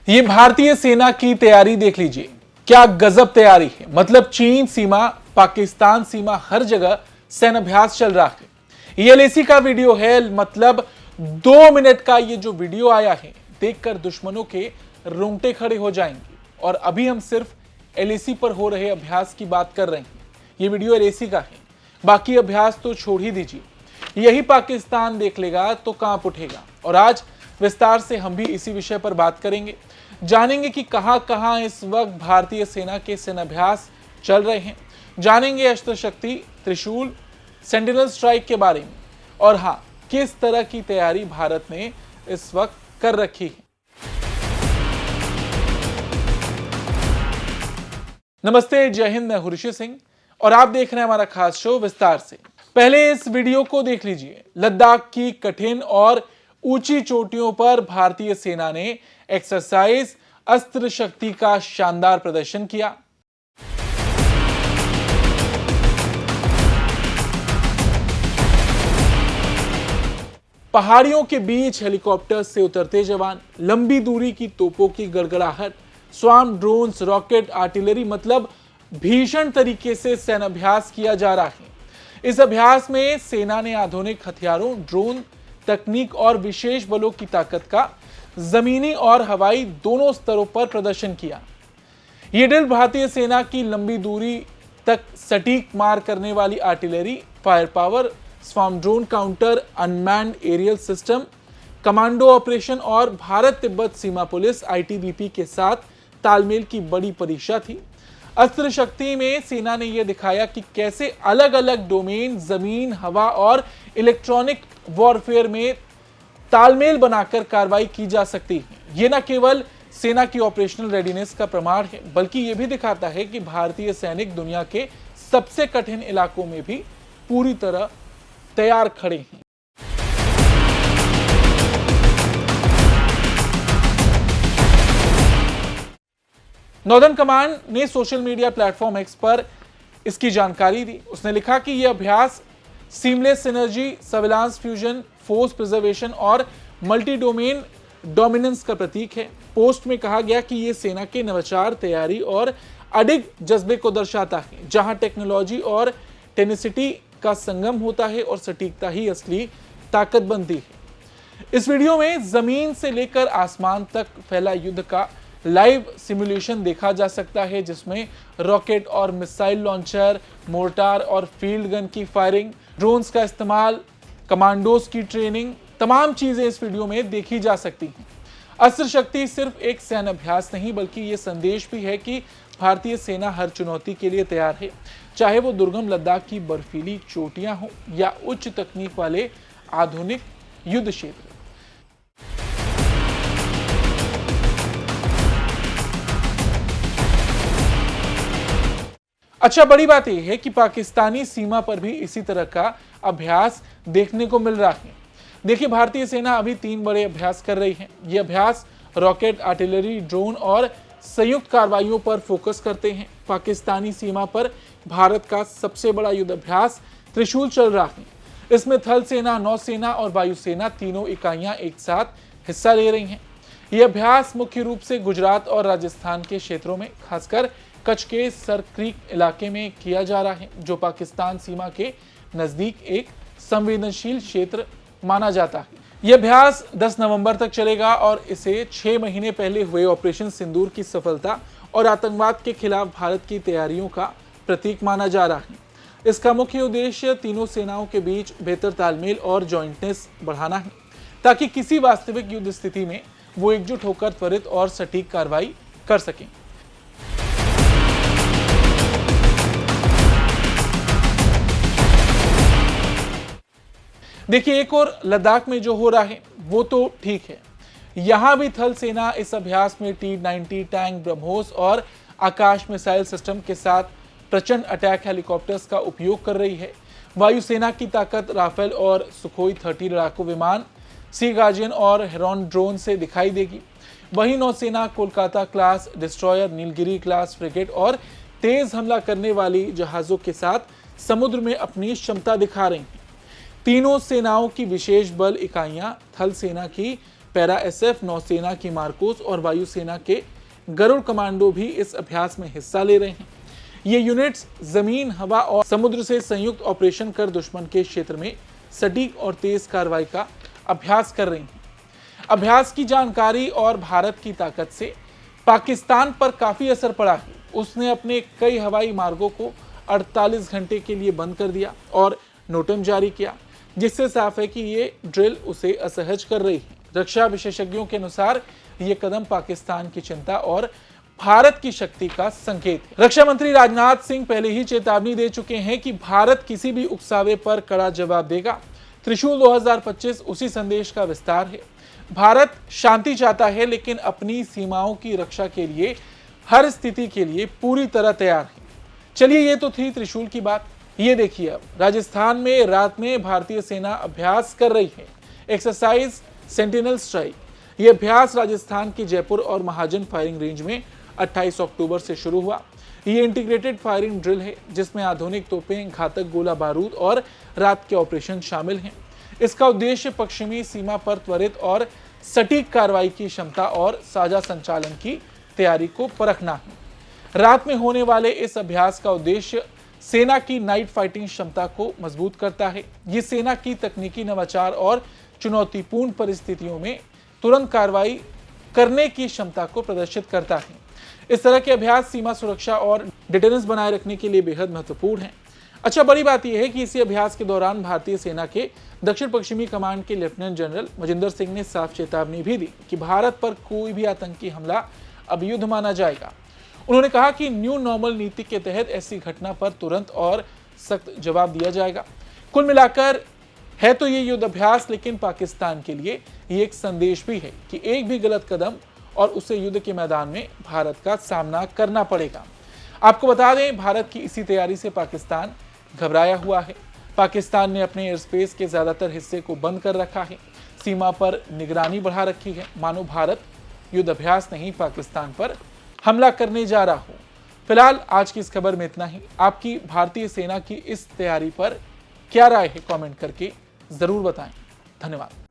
ये भारतीय सेना की तैयारी देख लीजिए, क्या गजब तैयारी है। मतलब चीन सीमा, पाकिस्तान सीमा, हर जगह सैन्य अभ्यास चल रहा है। ये एलएसी का वीडियो है। मतलब 2 मिनट का ये जो वीडियो आया है, देखकर दुश्मनों के रोंगटे खड़े हो जाएंगे। और अभी हम सिर्फ एलएसी पर हो रहे अभ्यास की बात कर रहे हैं। ये वीडियो एलएसी का है, बाकी अभ्यास तो छोड़ ही दीजिए। यही पाकिस्तान देख लेगा तो कांप उठेगा। और आज विस्तार से हम भी इसी विषय पर बात करेंगे, जानेंगे कि कहां कहां इस वक्त भारतीय सेना के सैन्याभ्यास चल रहे हैं। जानेंगे अस्त्र शक्ति, त्रिशूल, सेंटिनल स्ट्राइक के बारे में, और हां, किस तरह की तैयारी भारत ने इस वक्त कर रखी है। नमस्ते, जय हिंद, मैं हूं ऋषि सिंह और आप देख रहे हैं हमारा खास शो विस्तार से। पहले इस वीडियो को देख लीजिए। लद्दाख की कठिन और ऊंची चोटियों पर भारतीय सेना ने एक्सरसाइज अस्त्र शक्ति का शानदार प्रदर्शन किया। पहाड़ियों के बीच हेलीकॉप्टर से उतरते जवान, लंबी दूरी की तोपों की गड़गड़ाहट, स्वार्म ड्रोन्स, रॉकेट, आर्टिलरी, मतलब भीषण तरीके से सैन्य अभ्यास किया जा रहा है। इस अभ्यास में सेना ने आधुनिक हथियारों, ड्रोन तकनीक और विशेष बलों की ताकत का जमीनी और हवाई दोनों स्तरों पर प्रदर्शन किया। ये ड्रिल भारतीय सेना की लंबी दूरी तक सटीक मार करने वाली artillery, fire power, swarm drone counter, unmanned aerial system, commando operation और भारत तिब्बत सीमा पुलिस आईटीबीपी के साथ तालमेल की बड़ी परीक्षा थी। अस्त्र शक्ति में सेना ने यह दिखाया कि कैसे अलग अलग डोमेन, जमीन, हवा और इलेक्ट्रॉनिक वॉरफेयर में तालमेल बनाकर कार्रवाई की जा सकती है। यह न केवल सेना की ऑपरेशनल रेडीनेस का प्रमाण है, बल्कि यह भी दिखाता है कि भारतीय सैनिक दुनिया के सबसे कठिन इलाकों में भी पूरी तरह तैयार खड़े हैं। नॉर्दर्न कमांड ने सोशल मीडिया प्लेटफॉर्म एक्स पर इसकी जानकारी दी। उसने लिखा कि यह अभ्यास seamless synergy, surveillance fusion, force preservation और मल्टी डोमेन डोमिनेंस का प्रतीक है। पोस्ट में कहा गया कि यह सेना के नवाचार, तैयारी और अडिग जज्बे को दर्शाता है, जहां टेक्नोलॉजी और टेनिसिटी का संगम होता है और सटीकता ही असली ताकत बनती है। इस वीडियो में जमीन से लेकर आसमान तक फैला युद्ध का लाइव सिमुलेशन देखा जा सकता है, जिसमें रॉकेट और मिसाइल लॉन्चर, मोर्टार और फील्ड गन की फायरिंग, ड्रोन्स का इस्तेमाल, कमांडोज की ट्रेनिंग, तमाम चीजें इस वीडियो में देखी जा सकती हैं। अस्त्र शक्ति सिर्फ एक सैन्य अभ्यास नहीं, बल्कि ये संदेश भी है कि भारतीय सेना हर चुनौती के लिए तैयार है, चाहे वो दुर्गम लद्दाख की बर्फीली चोटियां हो या उच्च तकनीक वाले आधुनिक युद्ध क्षेत्र। अच्छा, बड़ी बात यह है कि पाकिस्तानी सीमा पर भी इसी तरह का अभ्यास देखने को मिल रहा है। देखिए, भारतीय सेना अभी 3 बड़े अभ्यास कर रही है। ये अभ्यास रॉकेट, आर्टिलरी, ड्रोन और संयुक्त कार्रवाइयों पर फोकस करते हैं। पाकिस्तानी सीमा पर भारत का सबसे बड़ा युद्ध अभ्यास त्रिशूल चल रहा है। इसमें थल सेना, नौसेना और वायुसेना तीनों इकाइयां एक साथ हिस्सा ले रही हैं। यह अभ्यास मुख्य रूप से गुजरात और राजस्थान के क्षेत्रों में, खासकर कच्छ के सर क्रीक इलाके में किया जा रहा है, जो पाकिस्तान सीमा के नजदीक एक संवेदनशील क्षेत्र माना जाता है। यह अभ्यास 10 नवंबर तक चलेगा और इसे 6 महीने पहले हुए ऑपरेशन सिंदूर की सफलता और आतंकवाद के खिलाफ भारत की तैयारियों का प्रतीक माना जा रहा है। इसका मुख्य उद्देश्य तीनों सेनाओं के बीच बेहतर तालमेल और जॉइंटनेस बढ़ाना है, ताकि किसी वास्तविक युद्ध स्थिति में वो एकजुट होकर त्वरित और सटीक कार्रवाई कर सकें। देखिए, एक और लद्दाख में जो हो रहा है वो तो ठीक है। यहां भी थल सेना इस अभ्यास में T-90 टैंक, ब्रह्मोस और आकाश मिसाइल सिस्टम के साथ प्रचंड अटैक हेलीकॉप्टर्स का उपयोग कर रही है। वायुसेना की ताकत राफेल और सुखोई 30 लड़ाकू विमान, सी गार्जियन और हेरॉन ड्रोन से दिखाई देगी। वहीं नौसेना Kolkata class destroyer, Nilgiri class frigate और तेज हमला करने वाली जहाजों के साथ समुद्र में अपनी क्षमता दिखा रही हैं। तीनों सेनाओं की विशेष बल इकाइयां थल सेना की पैरा एसएफ, नौसेना की मार्कोस और वायुसेना के गरुड़ कमांडो भी इस अभ्यास में हिस्सा ले रहे हैं। ये यूनिट्स जमीन, हवा और समुद्र से संयुक्त ऑपरेशन कर दुश्मन के क्षेत्र में सटीक और तेज कार्रवाई का अभ्यास कर रही हैं। अभ्यास की जानकारी और भारत की ताकत से पाकिस्तान पर काफी असर पड़ा है। उसने अपने कई हवाई मार्गों को 48 घंटे के लिए बंद कर दिया और नोटम जारी किया, जिससे साफ है कि ये ड्रिल उसे असहज कर रही है। रक्षा विशेषज्ञों के अनुसार ये कदम पाकिस्तान की चिंता और भारत की शक्ति का संकेत है। रक्षा मंत्री राजनाथ सिंह पहले ही चेतावनी दे चुके हैं कि भारत किसी भी उकसावे पर कड़ा जवाब देगा। त्रिशूल 2025 उसी संदेश का विस्तार है। भारत शांति चाहता है, लेकिन अपनी सीमाओं की रक्षा के लिए हर स्थिति के लिए पूरी तरह तैयार है। चलिए, ये तो थी त्रिशूल की बात। ये देखिए, अब राजस्थान में रात में भारतीय सेना अभ्यास कर रही है। Exercise sentinel strike. ये अभ्यास राजस्थान के जयपुर और महाजन फायरिंग रेंज में 28 अक्टूबर से शुरू हुआ। ये इंटीग्रेटेड फायरिंग ड्रिल है, जिसमें आधुनिक तोपें, घातक गोला बारूद और रात के ऑपरेशन शामिल हैं। इसका उद्देश्य पश्चिमी सीमा पर त्वरित और सटीक कार्रवाई की क्षमता और साझा संचालन की तैयारी को परखना है। रात में होने वाले इस अभ्यास का उद्देश्य सेना की नाइट फाइटिंग क्षमता को मजबूत करता है। ये सेना की तकनीकी नवाचार और चुनौतीपूर्ण परिस्थितियों में तुरंत कार्रवाई करने की क्षमता को प्रदर्शित करता है। इस तरह के अभ्यास सीमा सुरक्षा और डिटेरेंस बनाए रखने के लिए बेहद महत्वपूर्ण है। अच्छा, बड़ी बात यह है कि इसी अभ्यास के दौरान भारतीय सेना के दक्षिण पश्चिमी कमांड के लेफ्टिनेंट जनरल मजिंदर सिंह ने साफ चेतावनी भी दी कि भारत पर कोई भी आतंकी हमला अब युद्ध माना जाएगा। उन्होंने कहा कि न्यू नॉर्मल नीति के तहत ऐसी घटना पर तुरंत और सख्त जवाब दिया जाएगा। कुल मिलाकर है तो ये युद्ध अभ्यास, लेकिन पाकिस्तान के लिए ये एक संदेश भी है कि एक भी गलत कदम और उसे युद्ध के मैदान में भारत का सामना करना पड़ेगा। आपको बता दें, भारत की इसी तैयारी से पाकिस्तान घबराया हुआ है। पाकिस्तान ने अपने एयर स्पेस के ज्यादातर हिस्से को बंद कर रखा है, सीमा पर निगरानी बढ़ा रखी है, मानो भारत युद्ध अभ्यास नहीं, पाकिस्तान पर हमला करने जा रहा हो। फिलहाल आज की इस खबर में इतना ही। आपकी भारतीय सेना की इस तैयारी पर क्या राय है, कमेंट करके जरूर बताएं। धन्यवाद।